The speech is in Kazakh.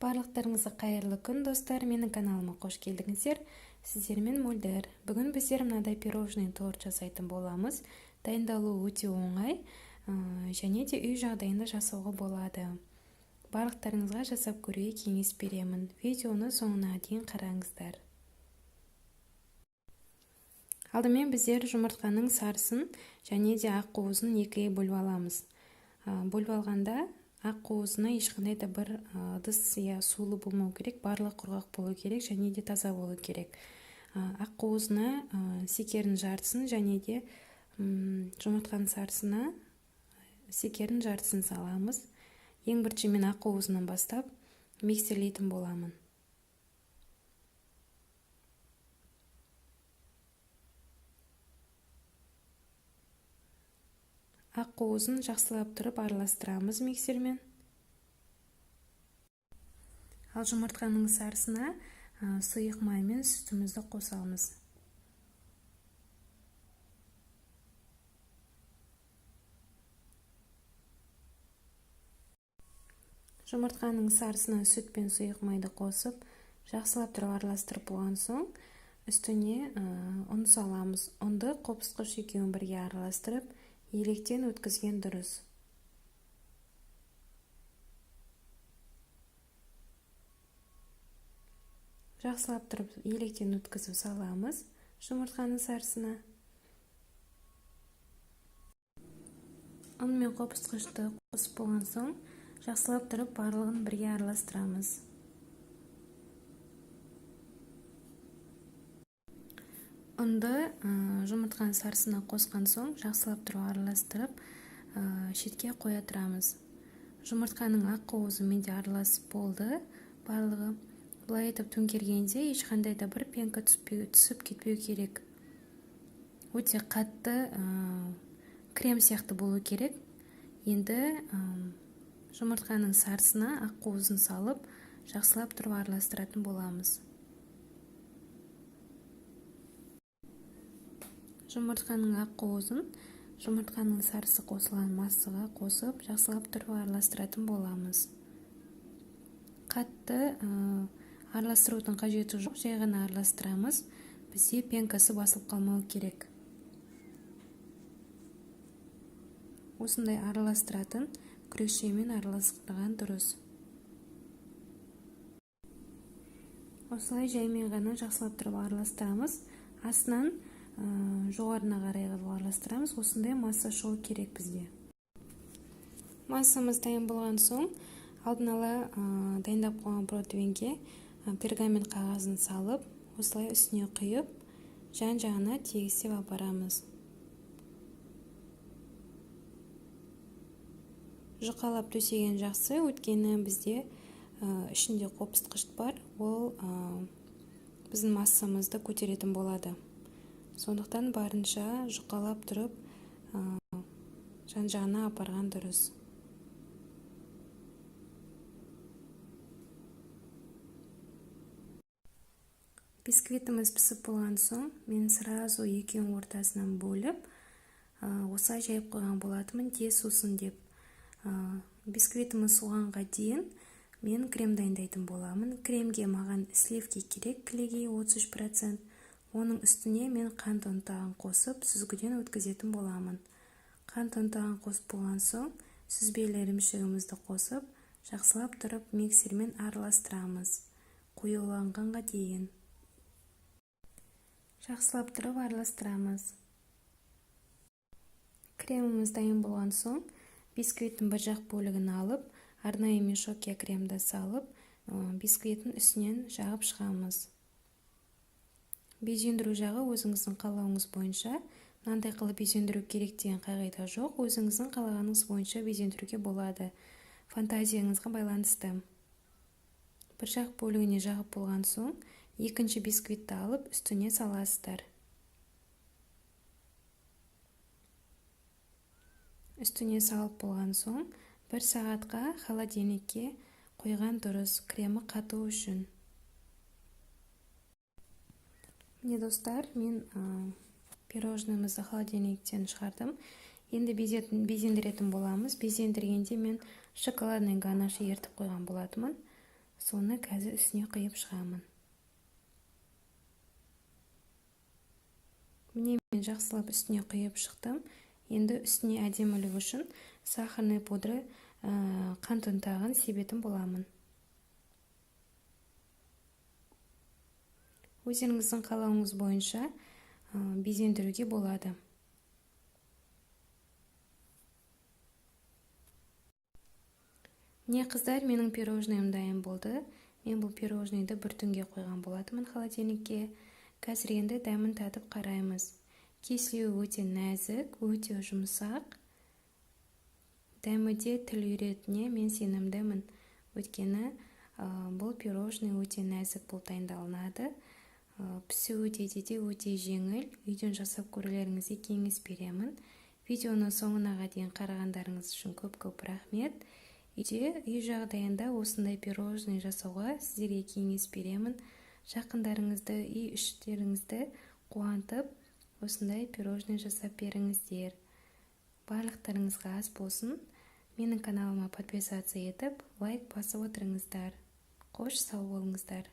Барлықтарыңызға қайырлы күн, достар. Менің каналыма қош келдіңіздер. Сіздермен Мөлдір. Бүгін біздер мынадай пирожный торт жасайтын боламыз. Дайындалуы өте оңай, және де үй жағдайында жасауға болады. Барлықтарыңызға жасап көруге кеңес беремін. Видеоны соңына дейін қараңыздар. Алдымен біздер жұмыртқаның сарысын және де ақуызын екіге бөліп аламыз. Бөліп алғанда ақуызына ешқандай да бір ыдыс сулы болмау керек, барлығы құрғақ болу керек және де таза болу керек. Ақуызына секердің жартысын және де жұмыртқаның сарысына секердің жартысын саламыз. Ең бірінші мен ақуызынан бастап миксерлейтін боламын. Ақуызын жақсылап тұрып араластырамыз миксермен. Ал жұмыртқаның сарысына сұйық май мен сүтімізді қосамыз. Жұмыртқаның сарысына сүт пен сұйық майды қосып, жақсылап тұрып араластырып болған соң, үстіне ұн саламыз. Ұнды қопсытқыш екеуін бірге араластырып, електен өткізген дұрыс. Жақсылап тұрып електен өткізіп саламыз жұмыртқаның сарысына. Ұн мен қопсытқышты қосып болған соң, жақсылап тұрып барлығын бірге араластырамыз. Ұнды жұмыртқаның сарысына қосқан соң, жақсылап тұрып араластырып, шетке қоя тұрамыз. Жұмыртқаның ақуызы менде араласып болды, барлығы. Бұлай етіп төңкергенде ешқандай да бір пенка түсіп кетпеу керек. Өте қатты крем сияқты болу керек. Енді жұмыртқаның сарысына ақуызын салып, жақсылап тұрып араластыратын боламыз. Жұмыртқаның ақуызын жұмыртқаның сарысы қосылған массаға қосып, жақсылап тұрып араластыратын боламыз. Қатты араластырудың қажеті жоқ, жай ғана араластырамыз. Бізде пенкасы басылып қалмау керек. Осындай араластыратын күрекшемен араластырған дұрыс. Осылай жаймен ғана жақсылап тұрып араластырамыз. Астынан жоғарына қарай араластырамыз. Осындай масса шығу керек бізде. Массамыз дайын болған соң, алдын ала дайындап қойған противеньге пергамент қағазын салып, осылай үстіне құйып, жан-жағына тегістеп апарамыз. Жұқалап төсеген жақсы, өйткені бізде ішінде қопсытқыш бар, ол біздің массамызды көтеретін болады. Сондықтан барынша жұқалап тұрып, жан-жағына апарған дұрыс. Бисквитіміз пісіп болған соң, мен сразу екеуін ортасынан бөліп, осылай жайып қойған болатынмын, тез сусын деп. Бисквитіміз суғанға дейін мен крем дайындайтын боламын. Кремге маған сливки керек, кілегей 33%. Оның үстіне мен қант ұнтағын қосып, сүзгіден өткізетін боламын. Қант ұнтағын қосып болған соң, сүзбелі ірімшігімізді қосып, жақсылап тұрып миксермен араластырамыз. Қоюланғанға дейін. Жақсылап тұрып араластырамыз. Креміміз дайын болған соң, бисквиттің бір жақ бөлігін алып, арнайы мешокке кремді салып, бисквиттің үстінен жағып шығамыз. Безендіру жағы өзіңіздің қалауыңыз бойынша. Мынандай қылып безендіру керек деген қағида жоқ. Өзіңіздің қалағаныңыз бойынша безендіруге болады. Фантазияңызға байланысты. Бір жақ бөлігіне жағып болған соң, екінші бисквитті алып, үстіне саласыздар. Үстіне салып болған соң, 1 сағатқа холодильникке қойған дұрыс, кремі қату үшін. Міне достар, мен пирожныйымызды холодильниктен шығардым. Енді безендіретін боламыз. Безендіргенде мен шоколадный ганаш ертіп қойған болатымын. соны қазір үстіне құйып шығамын. Міне мен жақсылап үстіне құйып шықтым. Енді үстіне әдемілік үшін сахарный пудра қант ұнтағын себетін боламын. Өздеріңіздің қалауыңыз бойынша безендіруге болады. Міне қыздар, менің пирожныйым дайын болды. Мен бұл пирожныйды бір түнге қойған болатынмын холодильникке. Қазір енді дәмін татып қараймыз. Кесілуі өте нәзік, өте жұмсақ. Дәмі де тіл үйретіне мен сенімдімін. Өйткені бұл пирожный өте нәзік болып дайындалынады. Пісуі де өте жеңіл. Үйден жасап көрулеріңізге кеңес беремін. Видеоны соңына дейін қарағандарыңыз үшін көп рахмет. Үй жағдайында осындай пирожный жасауға сіздерге кеңес беремін. Жақындарыңызды, үй іштеріңізді қуантып, осындай пирожный жасап беріңіздер. Барлықтарыңызға ас болсын. Менің каналыма подписаться етіп, лайк басып отырыңыздар. Қош сау болыңыздар.